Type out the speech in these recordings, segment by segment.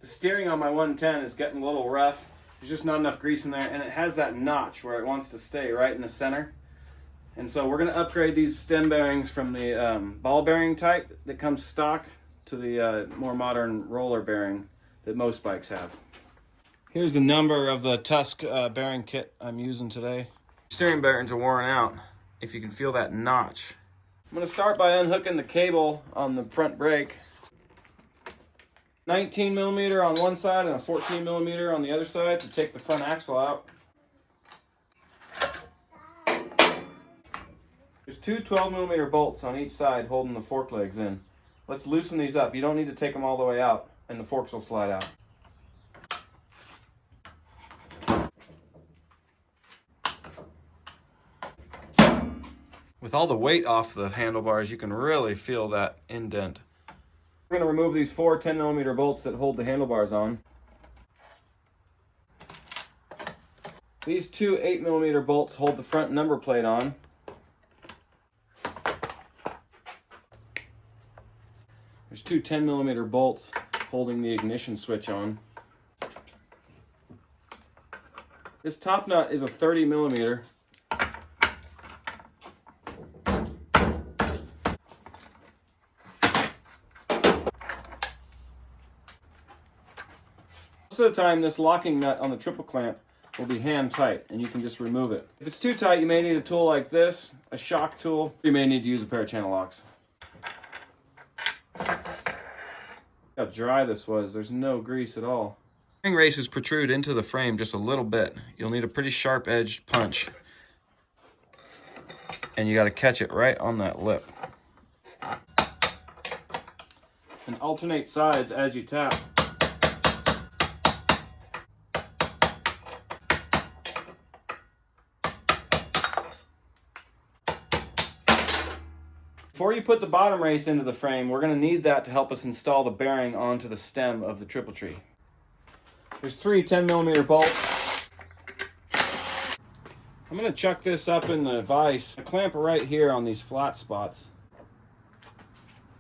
The steering on my 110 is getting a little rough. There's just not enough grease in there, and it has that notch where it wants to stay right in the center. And so we're going to upgrade these stem bearings from the ball bearing type that comes stock to the more modern roller bearing that most bikes have. Here's the number of the Tusk bearing kit I'm using today. Steering bearings are worn out, if you can feel that notch. I'm going to start by unhooking the cable on the front brake. 19 millimeter on one side and a 14 millimeter on the other side to take the front axle out. There's two 12 millimeter bolts on each side holding the fork legs in. Let's loosen these up. You don't need to take them all the way out, and the forks will slide out. With all the weight off the handlebars, you can really feel that indent. We're going to remove these four 10 millimeter bolts that hold the handlebars on. These two 8 millimeter bolts hold the front number plate on. There's two 10 millimeter bolts holding the ignition switch on. This top nut is a 30 millimeter. Most of the time, this locking nut on the triple clamp will be hand tight, and you can just remove it. If it's too tight, you may need a tool like this, a shock tool. You may need to use a pair of channel locks. How dry this was. There's no grease at all. Bearing races protrude into the frame just a little bit. You'll need a pretty sharp-edged punch, and you got to catch it right on that lip. And alternate sides as you tap. Before you put the bottom race into the frame, we're going to need that to help us install the bearing onto the stem of the triple tree. There's three 10 millimeter bolts. I'm going to chuck this up in the vise. I clamp it right here on these flat spots.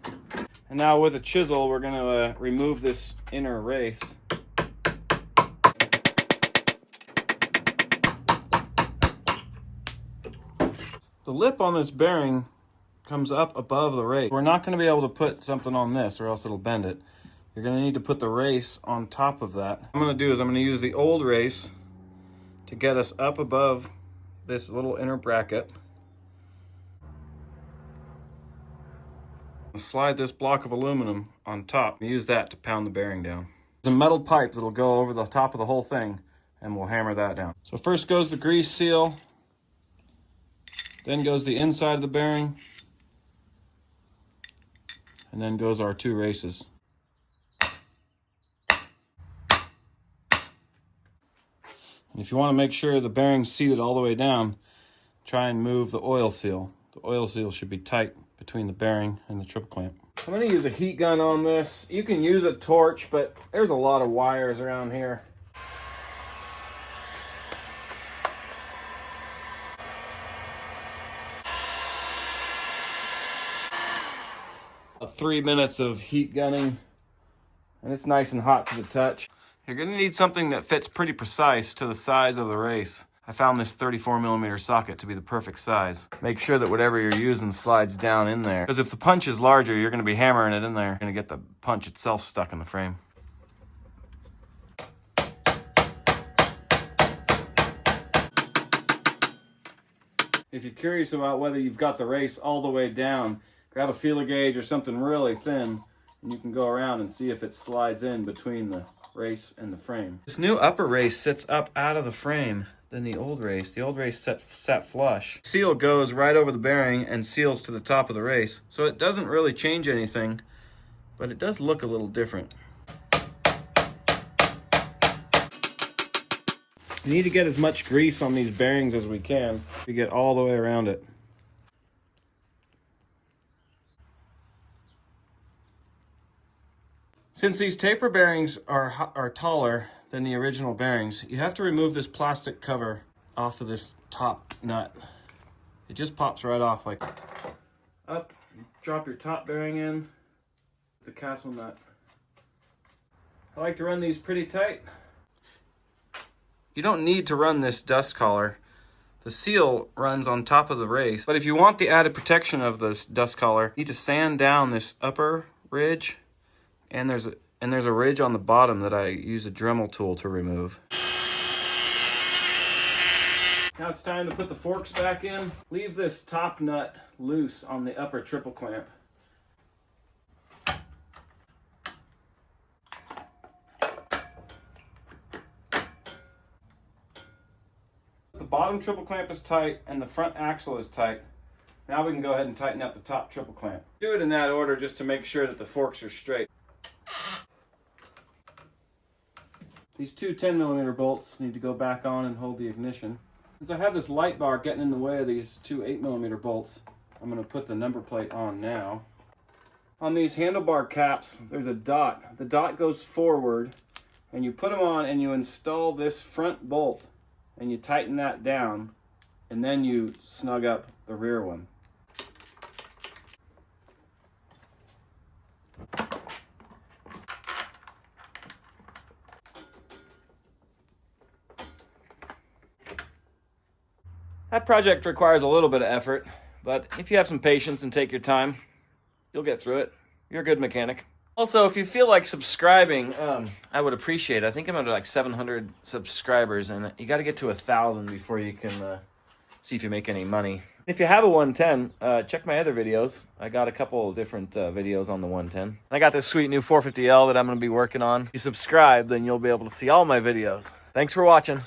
And now with a chisel, we're going to remove this inner race. The lip on this bearing comes up above the race. We're not going to be able to put something on this or else it'll bend it. You're going to need to put the race on top of that. What I'm going to do is I'm going to use the old race to get us up above this little inner bracket. I'll slide this block of aluminum on top and use that to pound the bearing down. There's a metal pipe that'll go over the top of the whole thing, and we'll hammer that down. So first goes the grease seal, then goes the inside of the bearing, and then goes our two races. And if you want to make sure the bearing's seated all the way down, try and move the oil seal. The oil seal should be tight between the bearing and the triple clamp. I'm going to use a heat gun on this. You can use a torch, but there's a lot of wires around here. About 3 minutes of heat gunning, and it's nice and hot to the touch. You're going to need something that fits pretty precise to the size of the race. I found this 34 millimeter socket to be the perfect size. Make sure that whatever you're using slides down in there, because if the punch is larger, you're going to be hammering it in there. You're going to get the punch itself stuck in the frame. If you're curious about whether you've got the race all the way down, grab a feeler gauge or something really thin, and you can go around and see if it slides in between the race and the frame. This new upper race sits up out of the frame than the old race. The old race sat flush. Seal goes right over the bearing and seals to the top of the race, so it doesn't really change anything, but it does look a little different. We need to get as much grease on these bearings as we can to get all the way around it. Since these taper bearings are taller than the original bearings, you have to remove this plastic cover off of this top nut. It just pops right off like up. You drop your top bearing in, the castle nut. I like to run these pretty tight. You don't need to run this dust collar. The seal runs on top of the race. But if you want the added protection of this dust collar, you need to sand down this upper ridge, and there's a ridge on the bottom that I use a Dremel tool to remove. Now it's time to put the forks back in. Leave this top nut loose on the upper triple clamp. The bottom triple clamp is tight and the front axle is tight. Now we can go ahead and tighten up the top triple clamp. Do it in that order just to make sure that the forks are straight. These two 10mm bolts need to go back on and hold the ignition. Since I have this light bar getting in the way of these two 8mm bolts, I'm going to put the number plate on now. On these handlebar caps, there's a dot. The dot goes forward, and you put them on and you install this front bolt, and you tighten that down, and then you snug up the rear one. That project requires a little bit of effort, but if you have some patience and take your time, you'll get through it. You're a good mechanic. Also, if you feel like subscribing, I would appreciate it. I think I'm at like 700 subscribers, and you got to get to 1,000 before you can see if you make any money. If you have a 110, check my other videos. I got a couple of different videos on the 110. I got this sweet new 450L that I'm going to be working on. If you subscribe, then you'll be able to see all my videos. Thanks for watching.